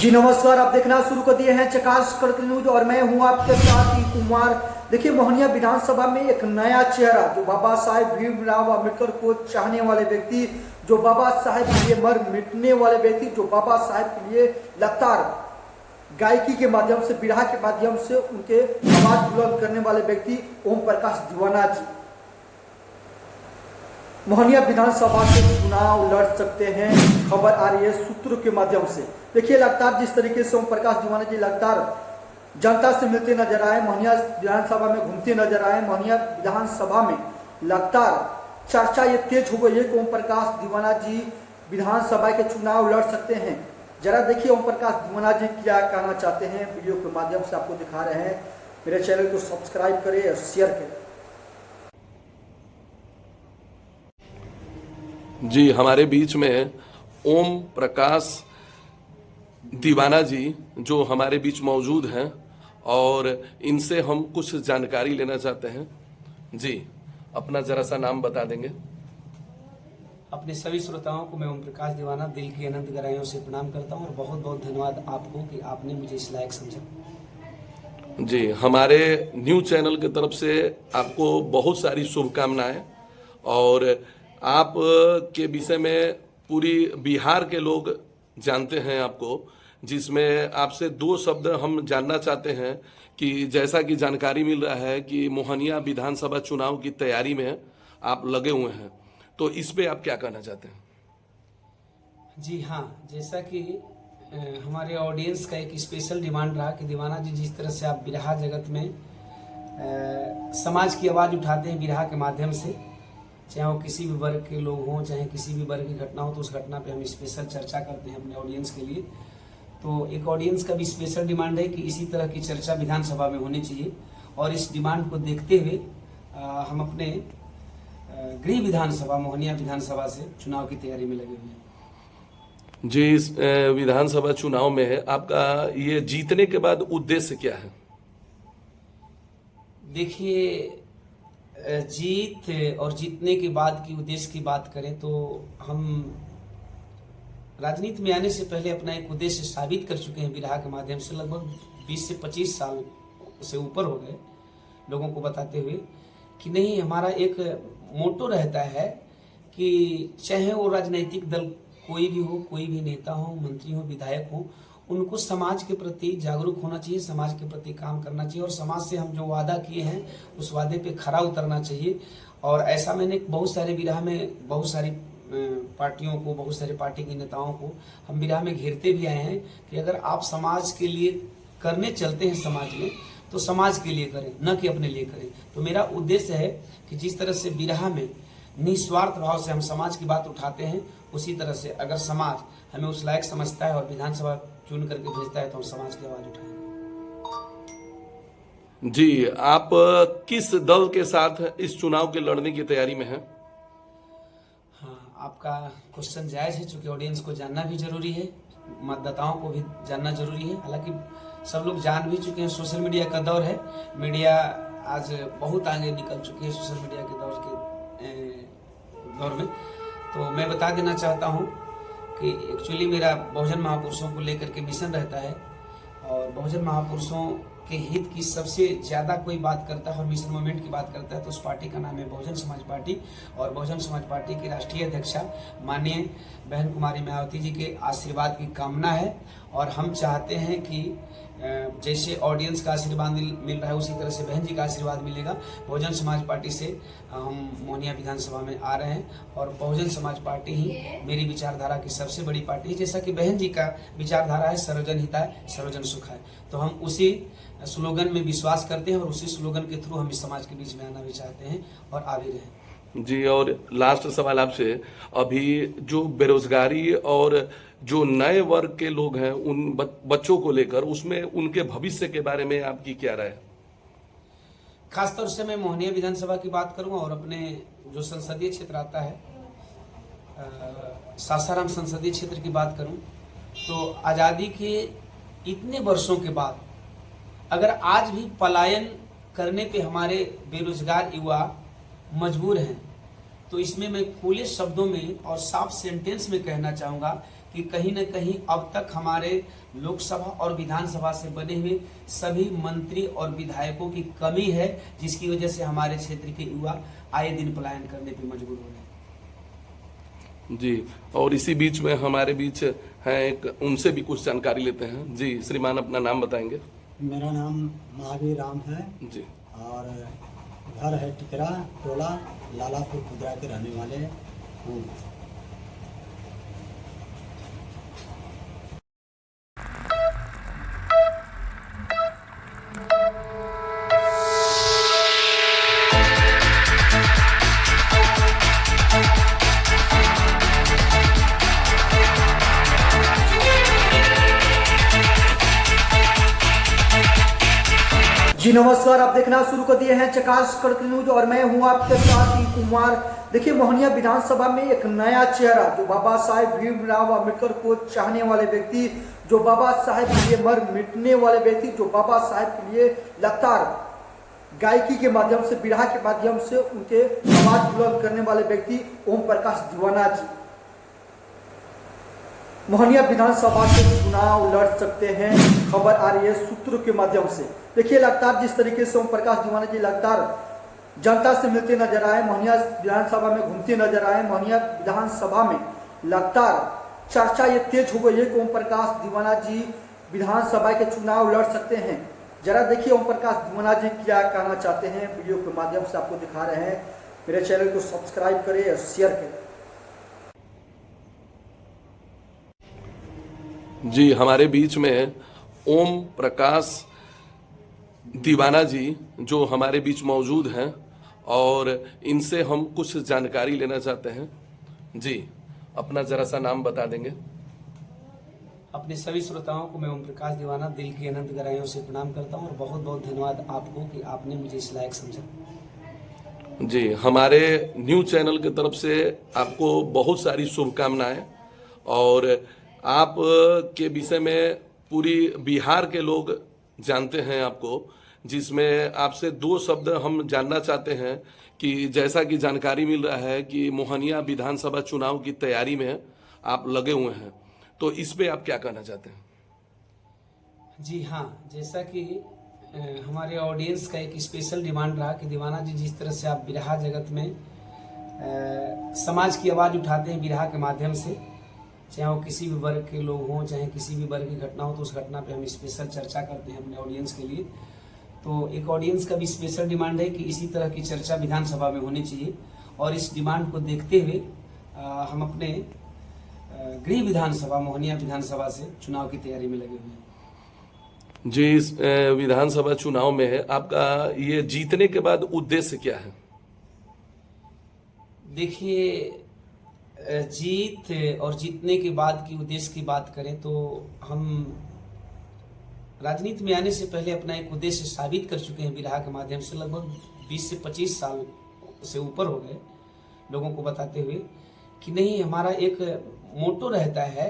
जी नमस्कार, आप देखना शुरू कर दिए हैं चकास कड़क न्यूज और मैं हूं आपके साथ ही कुमार। देखिए, मोहनिया विधानसभा में एक नया चेहरा, जो बाबा साहेब भीमराव अम्बेडकर को चाहने वाले व्यक्ति, जो बाबा साहेब के लिए मर मिटने वाले व्यक्ति, जो बाबा साहेब के लिए लगातार गायकी के माध्यम से, बिरहा के माध्यम से उनके आवाज बुलंद करने वाले व्यक्ति ओम प्रकाश दीवाना जी मोहनिया विधानसभा से चुनाव लड़ सकते हैं। खबर आ रही है सूत्रों के माध्यम से। देखिए, लगातार जिस तरीके से ओम प्रकाश दीवाना जी लगातार जनता से मिलते नजर आए, मोहनिया विधानसभा में घूमते नजर आए, मोहनिया विधानसभा में लगातार चर्चा ये तेज हो गई है कि ओम प्रकाश दीवाना जी विधानसभा के चुनाव लड़ सकते हैं। जरा देखिए ओम प्रकाश दीवाना जी क्या कहना चाहते हैं, वीडियो के माध्यम से आपको दिखा रहे हैं। मेरे चैनल को सब्सक्राइब करें और शेयर करें। जी, हमारे बीच में ओम प्रकाश दीवाना जी जो हमारे बीच मौजूद हैं और इनसे हम कुछ जानकारी लेना चाहते हैं। जी, अपना जरा सा नाम बता देंगे। अपने सभी श्रोताओं को मैं ओम प्रकाश दीवाना दिल की अनंत गहराइयों से प्रणाम करता हूं और बहुत बहुत धन्यवाद आपको कि आपने मुझे इस लायक समझा। जी, हमारे न्यूज चैनल की तरफ से आपको बहुत सारी शुभकामनाएं। और आप के विषय में पूरी बिहार के लोग जानते हैं आपको, जिसमें आपसे दो शब्द हम जानना चाहते हैं कि जैसा कि जानकारी मिल रहा है कि मोहनिया विधानसभा चुनाव की तैयारी में आप लगे हुए हैं, तो इस पे आप क्या कहना चाहते हैं? जी हाँ, जैसा कि हमारे ऑडियंस का एक स्पेशल डिमांड रहा कि दीवाना जी जिस तरह से आप बिरहा जगत में समाज की आवाज़ उठाते हैं बिरहा के माध्यम से, चाहे वो किसी भी वर्ग के लोग हों, चाहे किसी भी वर्ग की घटना हो, तो उस घटना पे हम स्पेशल चर्चा करते हैं अपने ऑडियंस के लिए। तो एक ऑडियंस का भी स्पेशल डिमांड है कि इसी तरह की चर्चा विधानसभा में होनी चाहिए और इस डिमांड को देखते हुए हम अपने गृह विधानसभा मोहनिया विधानसभा से चुनाव की तैयारी में लगे हुए हैं। जी, इस विधानसभा चुनाव में आपका ये जीतने के बाद उद्देश्य क्या है? देखिए, जीत और जीतने के बाद की उद्देश्य की बात करें तो हम राजनीति में आने से पहले अपना एक उद्देश्य साबित कर चुके हैं बिरहा के माध्यम से। लगभग 20 से 25 साल से ऊपर हो गए लोगों को बताते हुए कि नहीं, हमारा एक मोटो रहता है कि चाहे वो राजनीतिक दल कोई भी हो, कोई भी नेता हो, मंत्री हो, विधायक हो, उनको समाज के प्रति जागरूक होना चाहिए, समाज के प्रति काम करना चाहिए और समाज से हम जो वादा किए हैं उस वादे पे खरा उतरना चाहिए। और ऐसा मैंने बहुत सारे बिरहा में बहुत सारी पार्टियों को, बहुत सारे पार्टी के नेताओं को हम बिरहा में घेरते भी आए हैं कि अगर आप समाज के लिए करने चलते हैं समाज में, तो समाज के लिए करें, न कि अपने लिए करें। तो मेरा उद्देश्य है कि जिस तरह से बिरहा में निस्वार्थ भाव से हम समाज की बात उठाते हैं, उसी तरह से अगर समाज हमें उस लायक समझता है और विधानसभा चुन करके भेजता है तो हम समाज की आवाज उठाएंगे। जी, आप किस दल के साथ इस चुनाव के लड़ने की तैयारी में हैं? हाँ, आपका क्वेश्चन जायज है, चूंकि ऑडियंस को जानना भी जरूरी है, मतदाताओं को भी जानना जरूरी है। हालांकि सब लोग जान भी चुके हैं, सोशल मीडिया का दौर है, मीडिया आज बहुत आगे निकल चुकी है सोशल मीडिया के दौर में। तो मैं बता देना चाहता हूँ कि एक्चुअली मेरा बहुजन महापुरुषों को लेकर के मिशन रहता है और बहुजन महापुरुषों के हित की सबसे ज़्यादा कोई बात करता है और मिशन मूवमेंट की बात करता है तो उस पार्टी का नाम है बहुजन समाज पार्टी। और बहुजन समाज पार्टी की राष्ट्रीय अध्यक्षा माननीय बहन कुमारी मायावती जी के आशीर्वाद की कामना है और हम चाहते हैं कि जैसे ऑडियंस का आशीर्वाद मिल रहा है उसी तरह से बहन जी का आशीर्वाद मिलेगा। बहुजन समाज पार्टी से हम मोहनिया विधानसभा में आ रहे हैं और बहुजन समाज पार्टी ही मेरी विचारधारा की सबसे बड़ी पार्टी है। जैसा कि बहन जी का विचारधारा है सर्वजन हिताय सर्वजन सुखाय, तो हम उसी स्लोगन में विश्वास करते हैं और उसी स्लोगन के थ्रू हम इस समाज के बीच में आना भी चाहते हैं और आ भी रहे हैं। जी, और लास्ट सवाल आपसे, अभी जो बेरोजगारी और जो नए वर्ग के लोग हैं उन बच्चों को लेकर, उसमें उनके भविष्य के बारे में आपकी क्या राय है? खासतौर से मैं मोहनिया विधानसभा की बात करूंगा और अपने जो संसदीय क्षेत्र आता है सासाराम संसदीय क्षेत्र की बात करूं तो आज़ादी के इतने वर्षों के बाद अगर आज भी पलायन करने पे हमारे बेरोजगार युवा मजबूर हैं, तो इसमें मैं खुले शब्दों में और साफ सेंटेंस में कहना चाहूँगा कि कि कहीं न कहीं अब तक हमारे लोकसभा और विधानसभा से बने हुए सभी मंत्री और विधायकों की कमी है, जिसकी वजह से हमारे क्षेत्र के युवा आए दिन पलायन करने पे मजबूर हो रहे हैं। जी, और इसी बीच में हमारे बीच हैं एक, उनसे भी कुछ जानकारी लेते हैं। जी श्रीमान, अपना नाम बताएंगे? मेरा नाम महावीर राम है जी। और घर है टिकरा टोला लालापुर खुदरा के रहने वाले हूँ। जी नमस्कार, आप देखना शुरू कर दिए हैं चकास कड़क न्यूज और मैं हूं आपके साथ ही कुमार। देखिए, मोहनिया विधानसभा में एक नया चेहरा, जो बाबा साहेब भीमराव अम्बेडकर को चाहने वाले व्यक्ति, जो बाबा साहेब के लिए मर मिटने वाले व्यक्ति, जो बाबा साहेब के लिए लगातार गायकी के माध्यम से, बिरहा के माध्यम से उनके आवाज बुलंद करने वाले व्यक्ति ओम प्रकाश दीवाना जी मोहनिया विधानसभा से चुनाव लड़ सकते हैं। खबर आ रही है सूत्रों के माध्यम से। देखिए, लगातार जिस तरीके से ओम प्रकाश दीवाना जी लगातार जनता से मिलते नजर आए, मोहनिया विधानसभा में घूमते नजर आए, मोहनिया विधानसभा में लगातार चर्चा ये तेज हो गई है कि ओम प्रकाश दीवाना जी विधानसभा के चुनाव लड़ सकते हैं। जरा देखिए ओम प्रकाश दीवाना जी क्या कहना चाहते हैं, वीडियो के माध्यम से आपको दिखा रहे हैं। मेरे चैनल को सब्सक्राइब करें और शेयर करें। जी, हमारे बीच में ओम प्रकाश दीवाना जी जो हमारे बीच मौजूद हैं और इनसे हम कुछ जानकारी लेना चाहते हैं। जी, अपना जरा सा नाम बता देंगे? अपने सभी श्रोताओं को मैं ओम प्रकाश दीवाना दिल की अनंत गहराइयों से प्रणाम करता हूं और बहुत बहुत धन्यवाद आपको कि आपने मुझे इस लायक समझा। जी, हमारे न्यूज़ चैनल की तरफ से आपको बहुत सारी शुभकामनाएं, और आप के विषय में पूरी बिहार के लोग जानते हैं आपको, जिसमें आपसे दो शब्द हम जानना चाहते हैं कि जैसा कि जानकारी मिल रहा है कि मोहनिया विधानसभा चुनाव की तैयारी में आप लगे हुए हैं, तो इस पे आप क्या कहना चाहते हैं? जी हाँ, जैसा कि हमारे ऑडियंस का एक स्पेशल डिमांड रहा कि दीवाना जी, जिस तरह से आप बिरहा जगत में समाज की आवाज़ उठाते हैं बिरहा के माध्यम से, चाहे वो किसी भी वर्ग के लोग हों, चाहे किसी भी वर्ग की घटना हो, तो उस घटना पे हम स्पेशल चर्चा करते हैं अपने ऑडियंस के लिए। तो एक ऑडियंस का भी स्पेशल डिमांड है कि इसी तरह की चर्चा विधानसभा में होनी चाहिए, और इस डिमांड को देखते हुए हम अपने गृह विधानसभा मोहनिया विधानसभा से चुनाव की तैयारी में लगे हुए हैं। जी, इस विधानसभा चुनाव में आपका ये जीतने के बाद उद्देश्य क्या है? देखिए, जीत और जीतने के बाद की उद्देश्य की बात करें तो हम राजनीति में आने से पहले अपना एक उद्देश्य साबित कर चुके हैं बिरहा के माध्यम से। लगभग 20 से 25 साल से ऊपर हो गए लोगों को बताते हुए कि नहीं, हमारा एक मोटो रहता है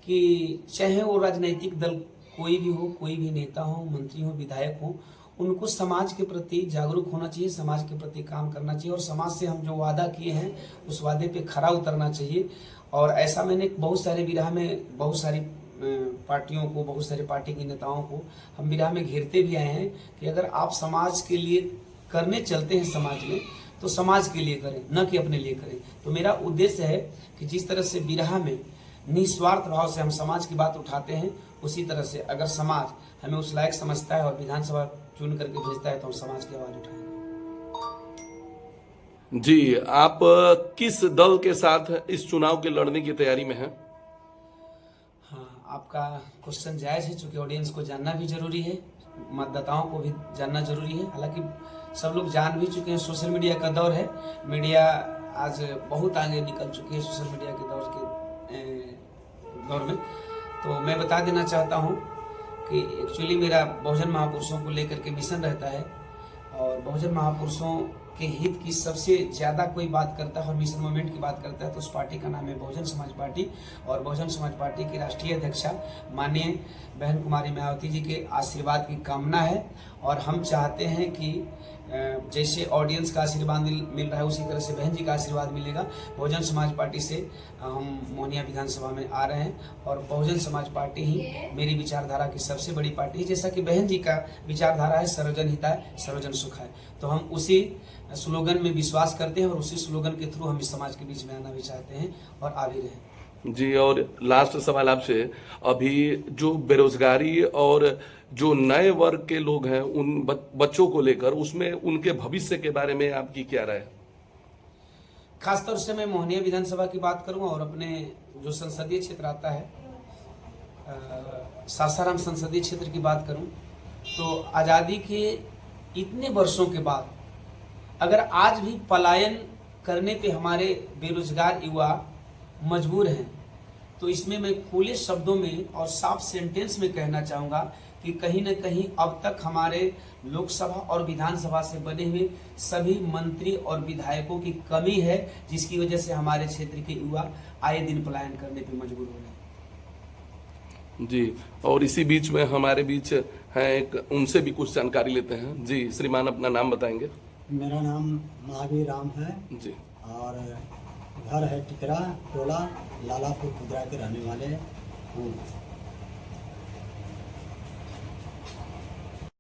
कि चाहे वो राजनीतिक दल कोई भी हो, कोई भी नेता हो, मंत्री हो, विधायक हो, उनको समाज के प्रति जागरूक होना चाहिए, समाज के प्रति काम करना चाहिए और समाज से हम जो वादा किए हैं उस वादे पे खरा उतरना चाहिए। और ऐसा मैंने बहुत सारे बिरहा में बहुत सारी पार्टियों को, बहुत सारे पार्टी के नेताओं को हम बिरहा में घेरते भी आए हैं कि अगर आप समाज के लिए करने चलते हैं समाज में, तो समाज के लिए करें, न कि अपने लिए करें। तो मेरा उद्देश्य है कि जिस तरह से बिरहा में निस्वार्थ भाव से हम समाज की बात उठाते हैं, उसी तरह से अगर समाज हमें उस लायक समझता है और विधानसभा चुन करके भेजता है, तो हम समाज की आवाज उठाएंगे। जी, आप किस दल के साथ इस चुनाव के लड़ने की तैयारी में हैं? हाँ, आपका क्वेश्चन जायज है, चूंकि ऑडियंस को जानना भी जरूरी है, मतदाताओं को भी जानना जरूरी है। हालांकि सब लोग जान भी चुके हैं, सोशल मीडिया का दौर है, मीडिया आज बहुत आगे निकल चुकी है सोशल मीडिया के दौर में। तो मैं बता देना चाहता हूँ कि एक्चुअली मेरा बहुजन महापुरुषों को लेकर के मिशन रहता है, और बहुजन महापुरुषों के हित की सबसे ज्यादा कोई बात करता है और मिशन मूवमेंट की बात करता है तो उस पार्टी का नाम है बहुजन समाज पार्टी। और बहुजन समाज पार्टी की राष्ट्रीय अध्यक्षा माननीय बहन कुमारी मायावती जी के आशीर्वाद की कामना है। और हम चाहते हैं कि जैसे ऑडियंस का आशीर्वाद मिल रहा है उसी तरह से बहन जी का आशीर्वाद मिलेगा। बहुजन समाज पार्टी से हम मोहनिया विधानसभा में आ रहे हैं और बहुजन समाज पार्टी ही मेरी विचारधारा की सबसे बड़ी पार्टी है। जैसा कि बहन जी का विचारधारा है सर्वजन हिताय सर्वजन सुखाय, तो हम उसी स्लोगन में विश्वास करते हैं और उसी स्लोगन के थ्रू हम इस समाज के बीच में आना भी चाहते हैं और आ भी रहे हैं। जी, और लास्ट सवाल आपसे, अभी जो बेरोजगारी और जो नए वर्ग के लोग हैं उन बच्चों को लेकर उसमें उनके भविष्य के बारे में आपकी क्या राय है? खासतौर से मैं मोहनिया विधानसभा की बात करूं और अपने जो संसदीय क्षेत्र आता है सासाराम संसदीय क्षेत्र की बात करूं तो आज़ादी के इतने वर्षों के बाद अगर आज भी पलायन करने पे हमारे बेरोजगार युवा मजबूर हैं तो इसमें मैं खुले शब्दों में और साफ सेंटेंस में कहना चाहूँगा कि कहीं न कहीं अब तक हमारे लोकसभा और विधानसभा से बने हुए सभी मंत्री और विधायकों की कमी है, जिसकी वजह से हमारे क्षेत्र के युवा आए दिन पलायन करने पे मजबूर हो रहे हैं। जी, और इसी बीच में हमारे बीच हैं एक, उनसे भी कुछ जानकारी लेते हैं। जी श्रीमान, अपना नाम बताएंगे? मेरा नाम महावीर राम है जी, और घर है टिकरा टोला लालापुर कुदरा के रहने वाले हूँ।